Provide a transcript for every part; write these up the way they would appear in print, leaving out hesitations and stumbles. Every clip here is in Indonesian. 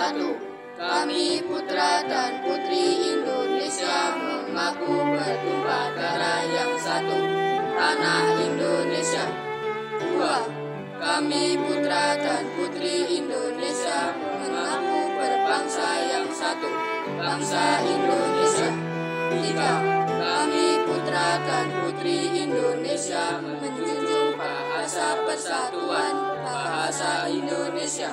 satu. Kami putra dan putri Indonesia mengaku bertumpah darah yang satu, tanah Indonesia. Dua. Kami putra dan putri Indonesia mengaku berbangsa yang satu, bangsa Indonesia. Tiga. Kami putra dan putri Indonesia menjunjung bahasa persatuan, bahasa Indonesia.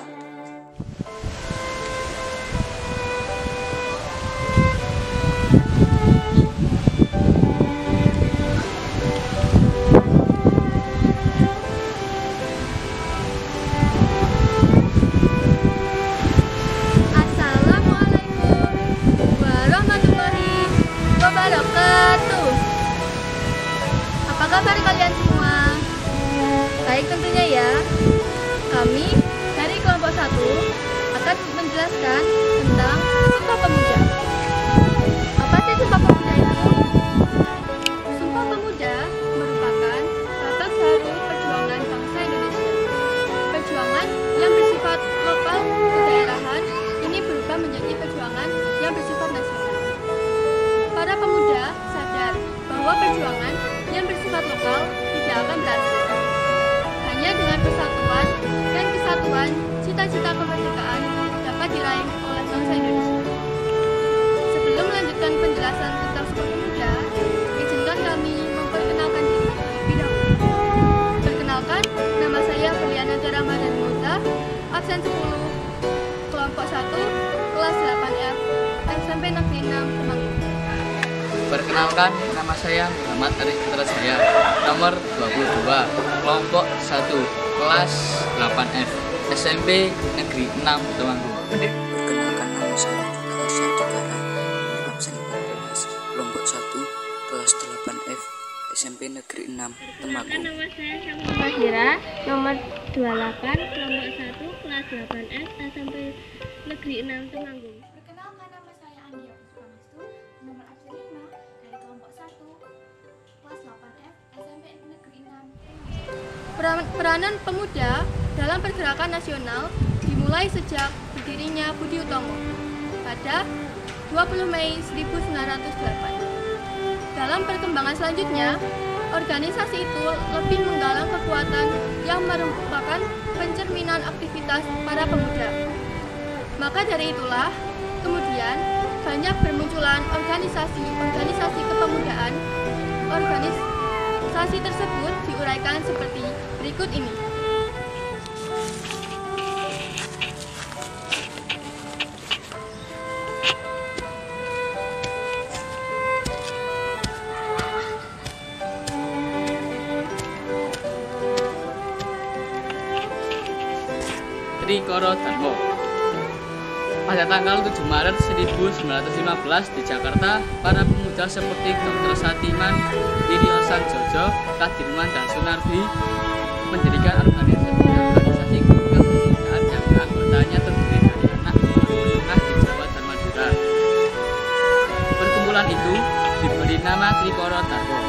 Apa kabar kalian semua? Baik tentunya ya. Kami dari kelompok 1 akan menjelaskan tentang Sumpah Pemuda. Apa sih Sumpah Pemuda itu? Sumpah Pemuda merupakan babak baru perjuangan bangsa Indonesia. Perjuangan yang bersifat lokal kedaerahan ini berubah menjadi perjuangan yang bersifat nasional. Para pemuda sadar bahwa perjuangan yang bersifat lokal tidak akan berhasil. Hanya dengan persatuan dan kesatuan, cita-cita kemerdekaan dapat diraih oleh bangsa Indonesia. Sebelum melanjutkan penjelasan tentang Sumpah Pemuda, izinkan kami memperkenalkan diri terlebih dahulu. Perkenalkan, nama saya Berliana Ramadan Mota, absen 10, kelompok 1, kelas 8F, SMP Negeri 6, Temanggung. Perkenalkan, nama saya Muhammad Arif Putra Jaya, nomor 22, kelompok 1, kelas 8F, SMP Negeri 6, Temanggung. Perkenalkan, nama saya Rosa Dikara, absen 14, kelompok 1, kelas 8F, SMP Negeri 6, Temanggung. Nama saya Syamsul Mahira, nomor 28, kelompok 1, kelas 8F, SMP Negeri 6, Temanggung. Perkenalkan, nama saya Andia Puspamastu, nomor absen 5 dari kelompok 1, kelas 8F, SMP Negeri 6. Peranan pemuda dalam pergerakan nasional dimulai sejak berdirinya Budi Utomo pada 20 Mei 1908. Dalam perkembangan selanjutnya, organisasi itu lebih menggalang kekuatan yang merupakan pencerminan aktivitas para pemuda. Maka dari itulah, kemudian banyak bermunculan organisasi kepemudaan. Organisasi tersebut diuraikan seperti berikut ini. Trikoro Dharma. Pada tanggal 7 Maret 1915 di Jakarta, para pemuda seperti Dr. Satiman, Wiryo Sanjojo, Kadirman, dan Sunardi mendirikan organisasi kepemudaan yang anggotanya terdiri dari anak menengah di Jawa dan Madura. Perkumpulan itu diberi nama Trikoro Dharma.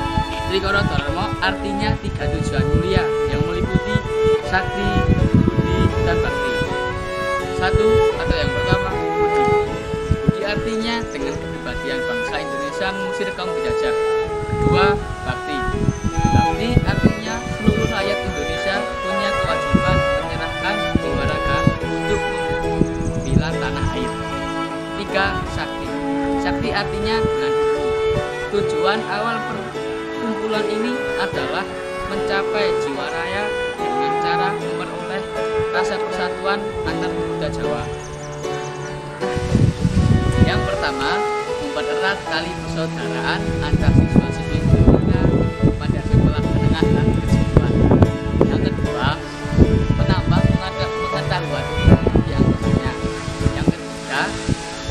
Trikoro Dharma artinya 3 tujuan mulia yang meliputi sakti, budi, dan bakti. Satu atau yang pertama, budi. Budi artinya dengan kepribadian bangsa Indonesia mengusir kaum penjajah. Kedua, bakti. Bakti artinya seluruh rakyat Indonesia punya kewajiban menyerahkan jiwa raga untuk membela tanah air. Tiga, sakti. Sakti artinya dengan budi. Tujuan awal perkumpulan ini adalah mencapai jiwa raya dengan cara memperoleh rasa persatuan antar pemuda Jawa. Yang pertama, mempererat tali persaudaraan antar siswa-siswi Indonesia pada sekolah menengah dan kejuruan. Yang kedua, menambah pengetahuan yang banyak. Yang ketiga,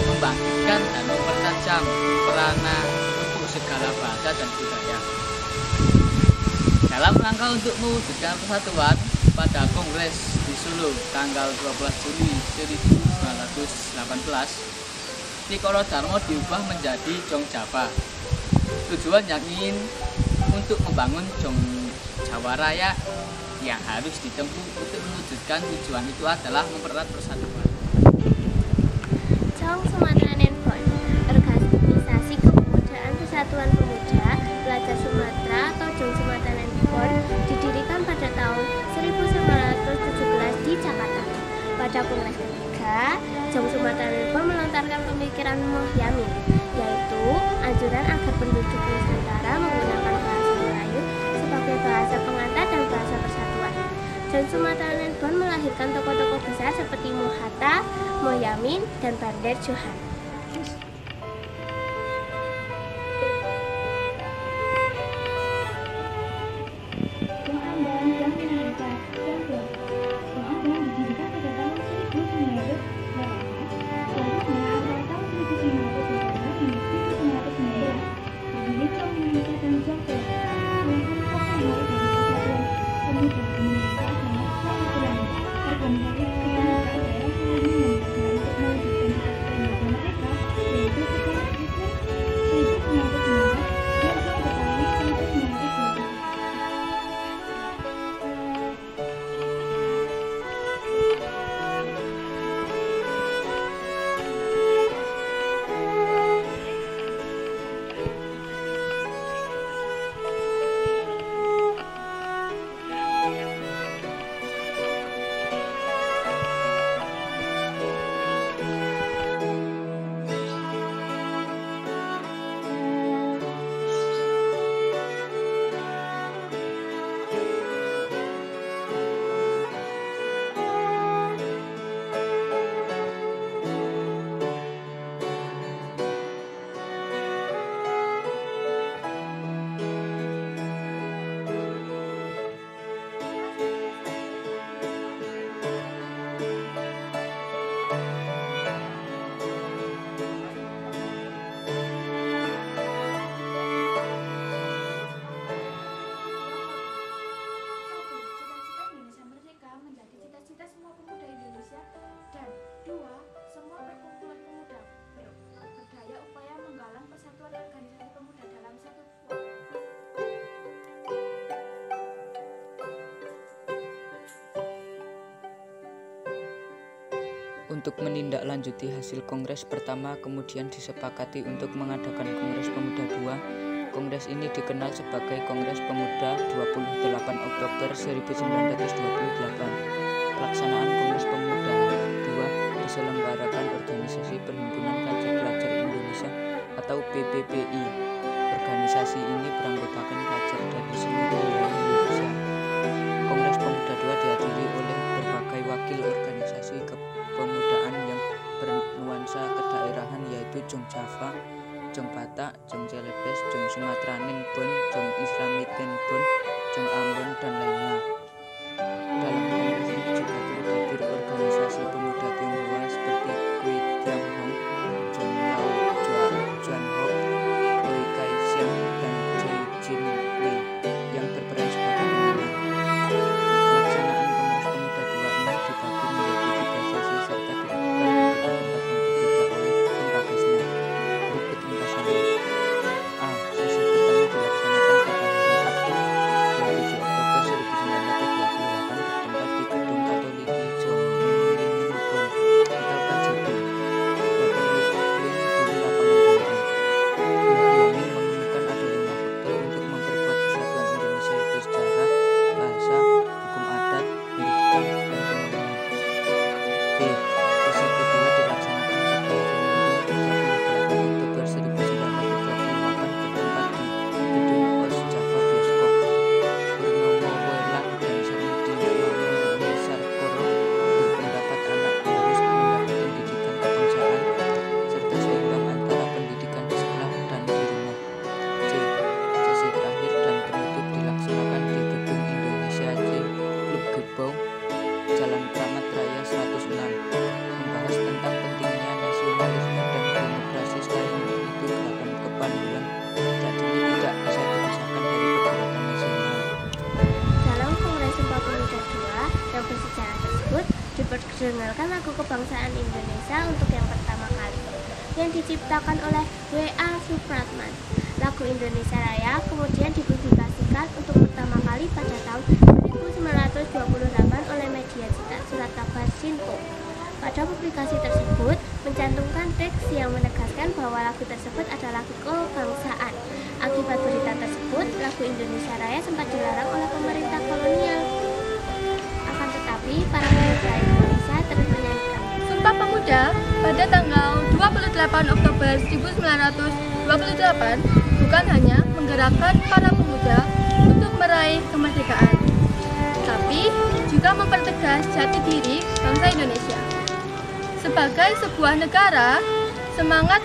membangkitkan dan mempertajam peranan untuk segala bahasa dan budaya. Dalam rangka untuk mewujudkan persatuan, pada Kongres di Solo tanggal 12 Juli 1918, Trikoro Dharma diubah menjadi Jong Java. Tujuan yang ingin untuk membangun Jong Jawa Raya yang harus ditempuh untuk mewujudkan tujuan itu adalah mempererat persatuan. Jong Sumatera Netball, Organisasi Kepemudaan Persatuan Pemuda Pelajar Sumatera atau Jong Sumatera Netball didirikan pada tahun 1917 di Jakarta. Pada kongres ketiga, Jong Sumatera Netball melontarkan pemikiran Mohyamin, yaitu anjuran agar penduduk Nusantara menggunakan bahasa Melayu sebagai bahasa pengantar dan bahasa persatuan. Jong Sumatera Netball melahirkan tokoh-tokoh besar seperti Moh Hatta, Mohyamin, dan Bandar Johan. Untuk menindaklanjuti hasil Kongres pertama, kemudian disepakati untuk mengadakan Kongres Pemuda II. Kongres ini dikenal sebagai Kongres Pemuda 28 Oktober 1928. Pelaksanaan Kongres Pemuda II diselenggarakan Organisasi Perhimpunan Pelajar-Pelajar Indonesia atau PPPI. Organisasi ini beranggotakan pelajar dari seluruh wilayah Indonesia. Kongres Pemuda II dihadiri oleh berbagai wakil organisasi kepemudaan yang bernuansa kedaerahan, yaitu Jong Java, Jong Batak, Jong Celebes, Jong Sumatera Netball, Jong Islami Netball, Jong Ambon, dan lainnya. Dalam kongres ini juga turut hadir organisasi pemuda Tionghoa seperti Kui Tiang Hong, Jong Yao Juan Hok, Oi Kai Siang, dan Choi Jin Wei yang berperan sebagai pembina. Pelaksanaan Kongres Pemuda II ini dibagi menjadi 3 sesi serta dilakukan di tempat yang berbeda oleh penggagasnya. Berikut ringkasannya. A. Sesi pertama dilaksanakan pada hari Sabtu 27 Oktober 1928 bertempat di Gedung Katoliki Jongmingin Bon atau KJB, Waterloo di lapangan Benteng. Mohyamin menemukan ada 5 faktor untuk memperkuat kesatuan Indonesia, yaitu sejarah, bahasa, hukum adat, pendidikan, dan pembangunan. B. Sesi kedua dilaksanakan pada hari Minggu 28 Oktober 1928 bertempat di Gedung Pos Java Bioskop. Purnomo Werlan dan Sarmudin Manoesarkoro berpendapat anak harus mendapat pendidikan kebangsaan serta seimbang antara pendidikan di sekolah dan di rumah. C. Sesi terakhir dan penutup dilaksanakan di Gedung Indonesia C, Klub Gerbau, Jalan Kramat Raya 106, membahas tentang pentingnya nasionalisme dan demokrasi. Selain itu, gerakan kepanduan saat ini tidak bisa dipisahkan dari pergerakan nasional. Dalam Kongres Sumpah Pemuda II yang bersejarah tersebut diperkenalkan lagu kebangsaan Indonesia untuk yang pertama kali, yang diciptakan oleh W.A. Supratman. Lagu Indonesia Raya kemudian dipublikasikan untuk pertama kali pada tahun 1928 oleh media cetak surat kabar Sinpo. Pada publikasi tersebut mencantumkan teks yang menegaskan bahwa lagu tersebut adalah lagu kebangsaan. Akibat berita tersebut, lagu Indonesia Raya sempat dilarang oleh pemerintah kolonial. Akan tetapi, para pemuda Indonesia terus menyanyikan Sumpah Pemuda pada tanggal 28 Oktober 1928 bukan hanya menggerakkan para pemuda untuk meraih kemerdekaan, tapi juga mempertegas jati diri bangsa Indonesia. Sebagai sebuah negara, semangat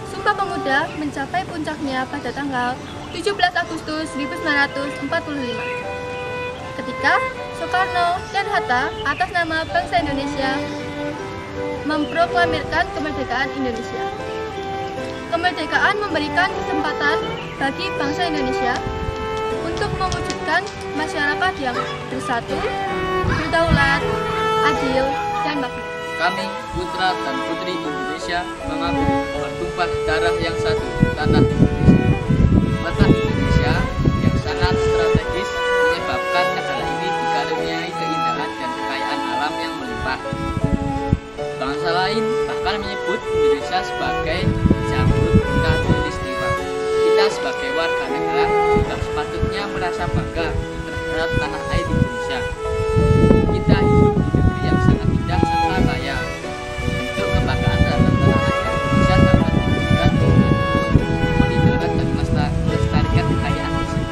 Sumpah Pemuda mencapai puncaknya pada tanggal 17 Agustus 1945, ketika Soekarno dan Hatta atas nama bangsa Indonesia memproklamirkan kemerdekaan Indonesia. Kemerdekaan memberikan kesempatan bagi bangsa Indonesia untuk mewujudkan masyarakat yang bersatu, berdaulat, adil, dan makmur. Kami, putra dan putri Indonesia, mengaku bertumpah darah yang satu, tanah Indonesia. Letak Indonesia yang sangat strategis menyebabkan negara ini dikaruniai keindahan dan kekayaan alam yang melimpah. Bangsa lain bahkan menyebut Indonesia sebagai jamrut khatulistiwa. Kita sebagai warga negara juga sepatutnya merasa bangga terhadap tanah air Indonesia. Kita hidup di negeri yang sangat indah serta kaya. Bentuk kebanggaan terhadap tanah air Indonesia dapat dibuat dengan memelihara dan melestarikan kekayaan tersebut.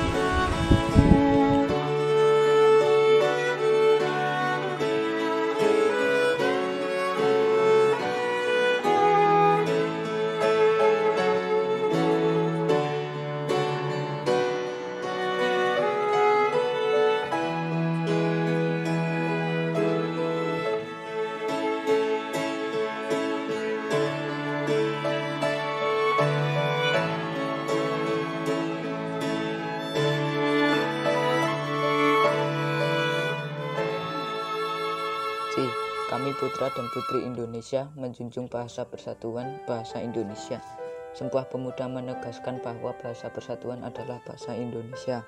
Kami putra dan putri Indonesia menjunjung bahasa persatuan, bahasa Indonesia. Sumpah Pemuda menegaskan bahwa bahasa persatuan adalah bahasa Indonesia.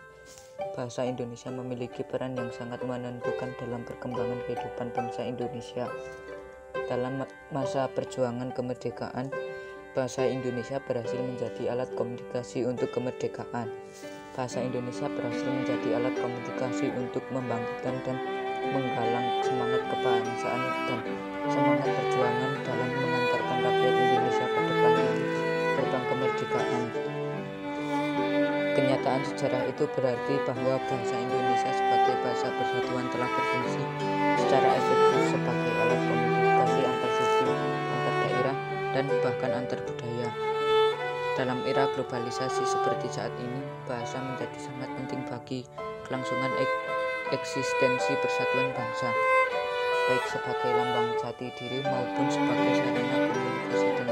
Bahasa Indonesia memiliki peran yang sangat menentukan dalam perkembangan kehidupan bangsa Indonesia. Dalam masa perjuangan kemerdekaan, bahasa Indonesia berhasil menjadi alat komunikasi untuk kemerdekaan. Bahasa Indonesia berhasil menjadi alat komunikasi untuk membangkitkan dan menggalang semangat kebangsaan dan semangat perjuangan dalam mengantarkan rakyat Indonesia ke depan gerbang kemerdekaan. Kenyataan sejarah itu berarti bahwa bangsa Indonesia sebagai bahasa persatuan telah berfungsi secara efektif sebagai alat komunikasi antar suku, antar daerah, dan bahkan antar budaya. Dalam era globalisasi seperti saat ini, bahasa menjadi sangat penting bagi kelangsungan eksistensi persatuan bangsa, baik sebagai lambang jati diri maupun sebagai sarana komunikasi dan